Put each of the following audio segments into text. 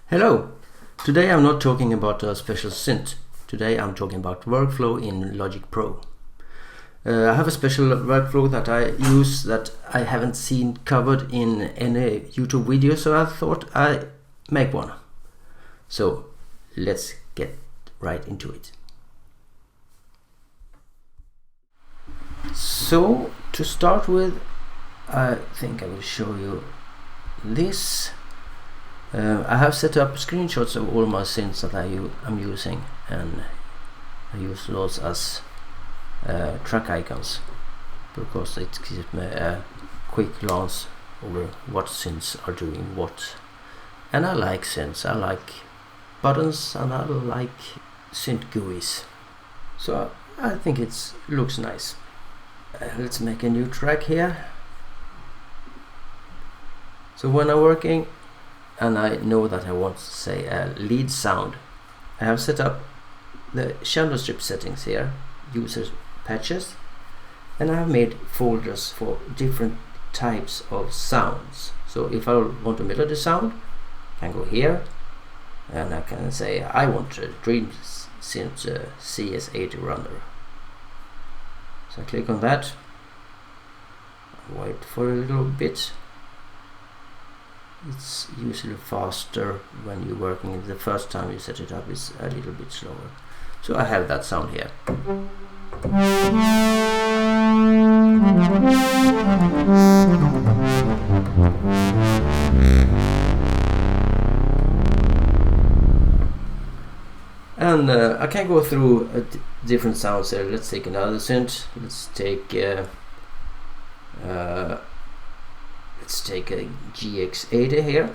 Hello! Today I'm not talking about a special synth. Today I'm talking about workflow in Logic Pro. I have a special workflow that I use that I haven't seen covered in any YouTube video, so I thought I'd make one. So let's get right into it. So to start with, I think I will show you this. I have set up screenshots of all my synths that I'm using, and I use those as track icons because it gives me a quick glance over what synths are doing what. And I like synths, I like buttons, and I like synth GUIs, so I think it looks nice. Let's make a new track here. So when I'm working and I know that I want to say a lead sound, I have set up the shadow strip settings here, user patches, and I have made folders for different types of sounds. So if I want a melody sound, I can go here and I can say I want a Dream Synth CS80 runner. So I click on that, wait for a little bit. It's usually faster when you're working. The first time you set it up is a little bit slower. So I have that sound here. And I can go through different sounds here. Let's take another synth. Let's take a GX80 here.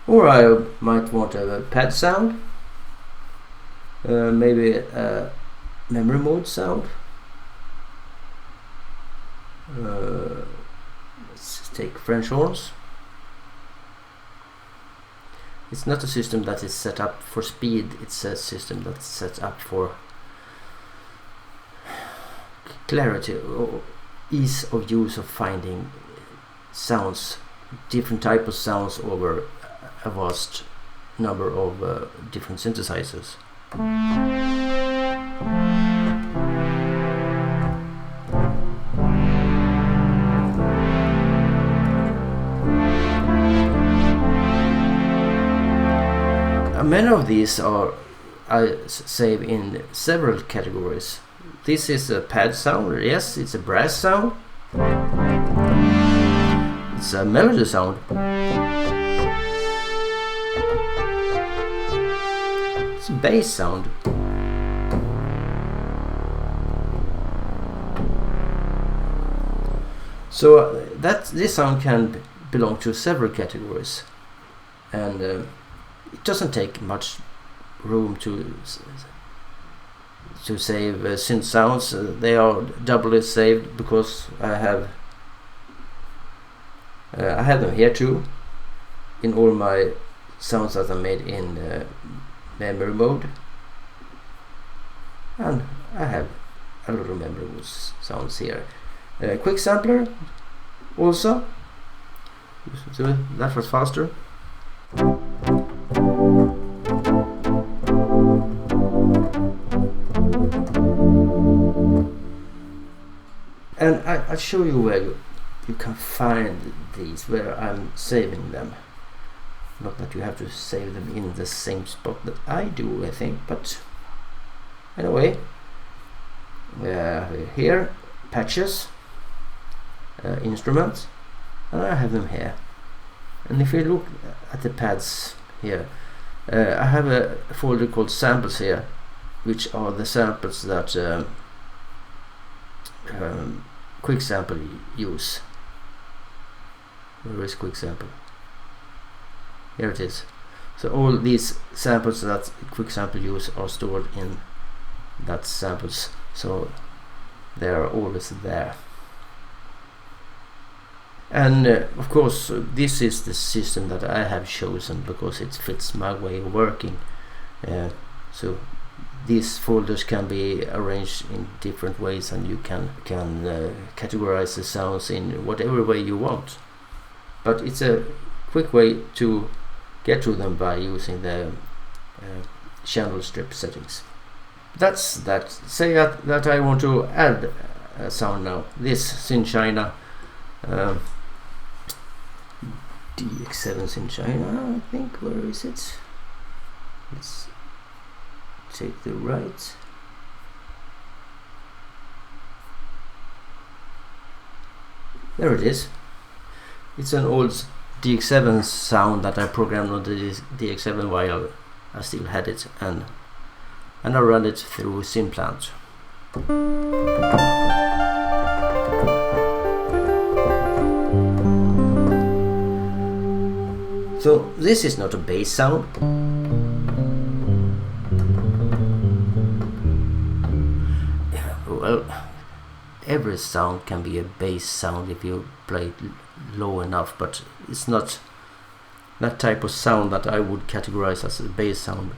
Or I might want a pad sound, maybe a memory mode sound. Let's take French horns. It's not a system that is set up for speed, it's a system that's set up for clarity or ease of use of finding sounds, different types of sounds over a vast number of different synthesizers. Many of these I save in several categories. This is a pad sound, yes, it's a brass sound, it's a melody sound, it's a bass sound, so this sound can belong to several categories, and it doesn't take much room to save synth sounds. They are doubly saved because I have them here too, in all my sounds that I made in memory mode, and I have a lot of memory mode sounds here. Quick sampler also, so that was faster. And I'll show you where you can find these, where I'm saving them. Not that you have to save them in the same spot that I do, I think, but anyway, here, patches, instruments, and I have them here. And if you look at the pads here, I have a folder called samples here, which are the samples that Quick Sample use. Where is Quick Sample? Here it is. So all these samples that Quick Sample use are stored in that samples, so they are always there. And of course this is the system that I have chosen because it fits my way of working. So these folders can be arranged in different ways, and you can categorize the sounds in whatever way you want. But it's a quick way to get to them by using the channel strip settings. That's that. Say that I want to add a sound now. This synth China. DX7 in China, I think. Where is it? Let's take the right. There it is. It's an old DX7 sound that I programmed on the DX7 while I still had it, and I run it through Synplant. So this is not a bass sound. Well, every sound can be a bass sound if you play it low enough, but it's not that type of sound that I would categorize as a bass sound.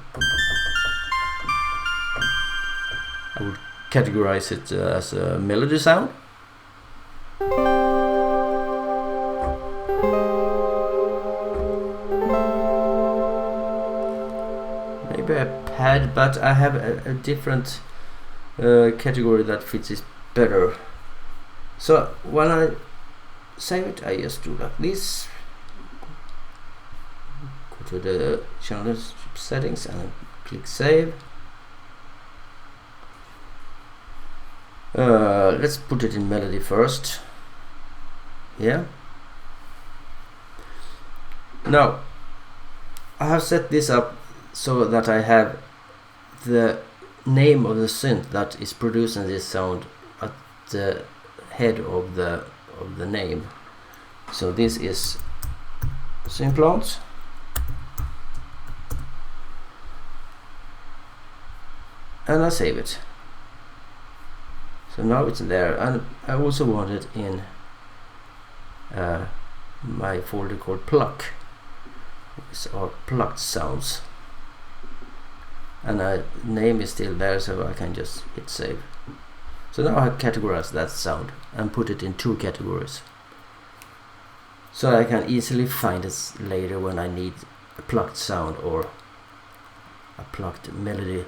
I would categorize it as a melody sound. Maybe a pad, but I have a different category that fits it better. So when I save it, I just do like this. Go to the channel settings and click save. Let's put it in melody first. Yeah. Now I have set this up so that I have the name of the synth that is producing this sound at the head of the name. So this is Synplant. And I save it. So now it's there, and I also want it in my folder called pluck. These are plucked sounds, and name is still there, so I can just hit save. So now I categorize that sound and put it in 2 categories, so I can easily find it later when I need a plucked sound or a plucked melody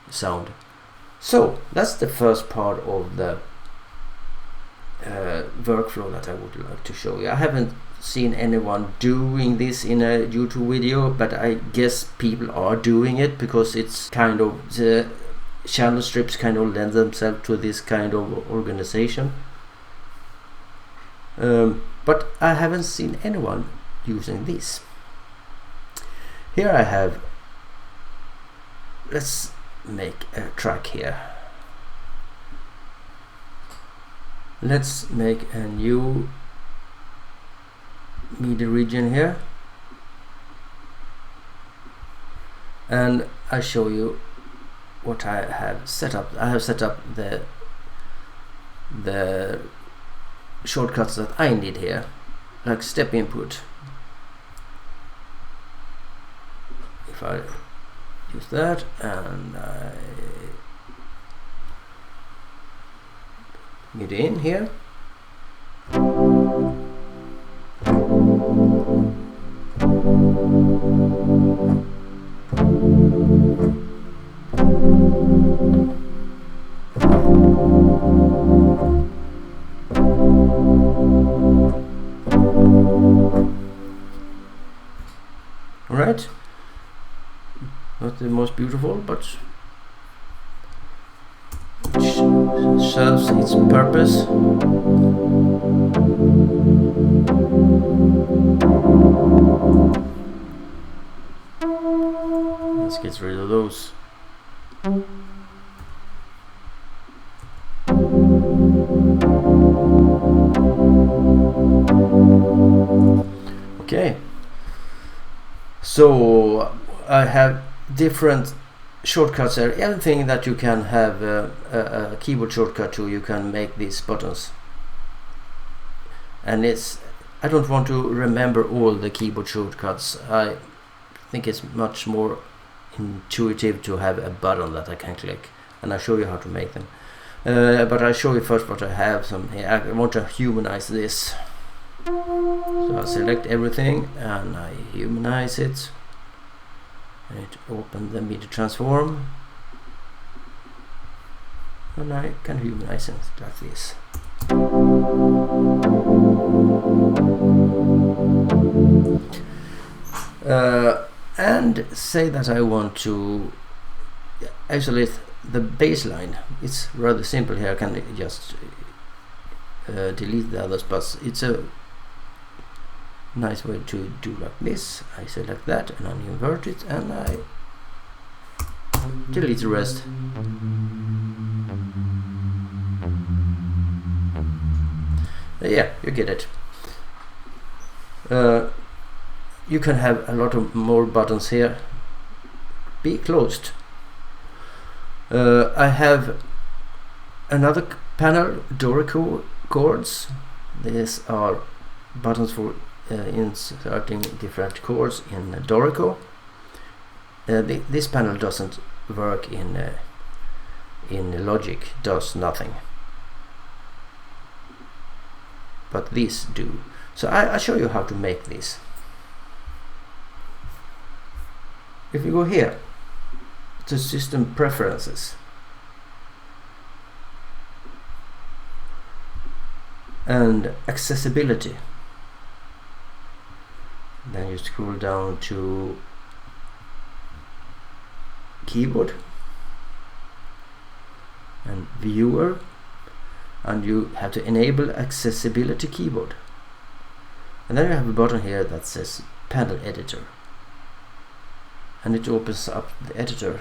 sound. So that's the first part of the workflow that I would like to show you. I haven't seen anyone doing this in a YouTube video, but I guess people are doing it because it's kind of, the channel strips kind of lend themselves to this kind of organization. But I haven't seen anyone using this. Here I have, let's make a track here. Let's make a new MIDI region here, and I show you what I have set up. I have set up the shortcuts that I need here, like step input. If I use that and I MIDI in here, right? Not the most beautiful, but which serves its purpose. Let's get rid of those. Okay, so I have different shortcuts there. Anything that you can have a keyboard shortcut to, you can make these buttons. and I don't want to remember all the keyboard shortcuts. I think it's much more intuitive to have a button that I can click, and I'll show you how to make them. But I'll show you first what I have. I want to humanize this. So I select everything and I humanize it, and it opens the MIDI transform, and I can humanize it like this. And say that I want to isolate the bass line. It's rather simple here. I can just delete the others, but it's a nice way to do like this. I select that and I invert it and I delete the rest. Yeah, you get it. You can have a lot of more buttons here. Be closed. I have another panel, Dorico chords. These are buttons for inserting different chords in Dorico. This panel doesn't work in Logic, does nothing, but these do. So I'll show you how to make this. If you go here to System Preferences and Accessibility, then you scroll down to Keyboard and Viewer, and you have to enable Accessibility Keyboard, and then you have a button here that says Panel Editor, and it opens up the editor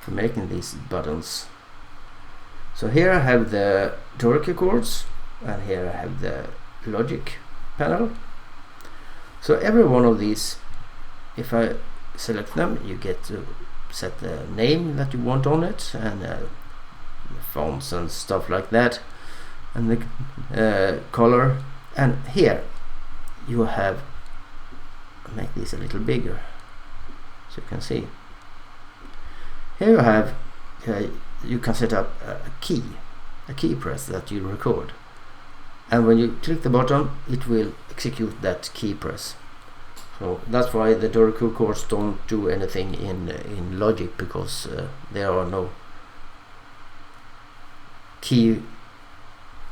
for making these buttons. So here I have the Dorico chords, and here I have the Logic panel. So every one of these, if I select them, you get to set the name that you want on it, and the fonts and stuff like that, and the color. And here you have, make this a little bigger so you can see. Here you have, you can set up a key press that you record, and when you click the button it will execute that key press. So that's why the Dorico chords don't do anything in Logic, because there are no key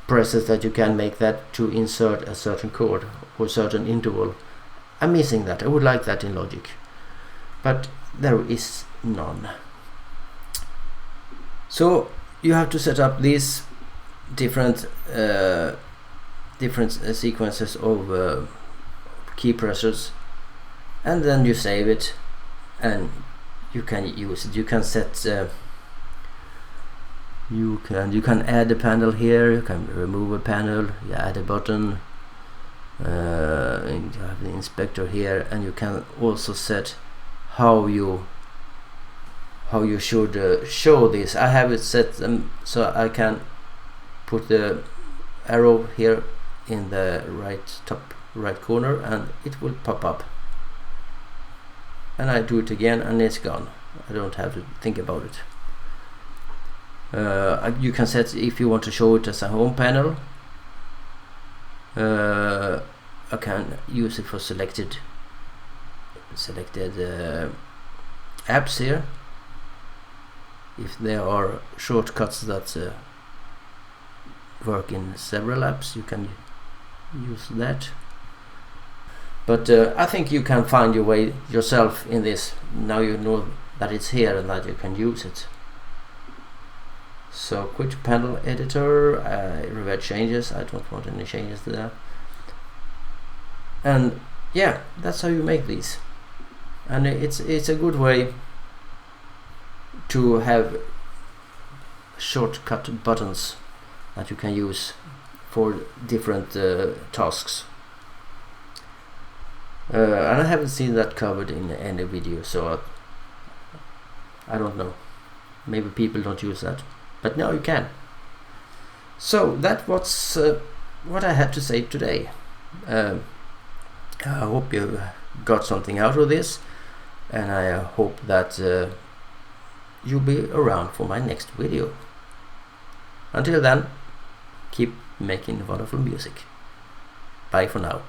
presses that you can make that to insert a certain chord or certain interval. I'm missing that. I would like that in Logic, but there is none. So you have to set up these different sequences of key pressures, and then you save it and you can use it. You can set you can add a panel here, you can remove a panel, you add a button, and you have the inspector here, and you can also set how you should show this. I have it set so I can put the arrow here in the top right corner and it will pop up, and I do it again and it's gone. I don't have to think about it. You can set if you want to show it as a home panel. I can use it for selected apps here. If there are shortcuts that work in several apps, you can use that. But I think you can find your way yourself in this. Now you know that it's here and that you can use it. So quit panel editor, revert changes. I don't want any changes there. And yeah, that's how you make these. And it's a good way to have shortcut buttons that you can use for different tasks. And I haven't seen that covered in any video, so I don't know. Maybe people don't use that, but now you can. So that was what I had to say today. I hope you got something out of this, and I hope that you'll be around for my next video. Until then, keep making wonderful music. Bye for now.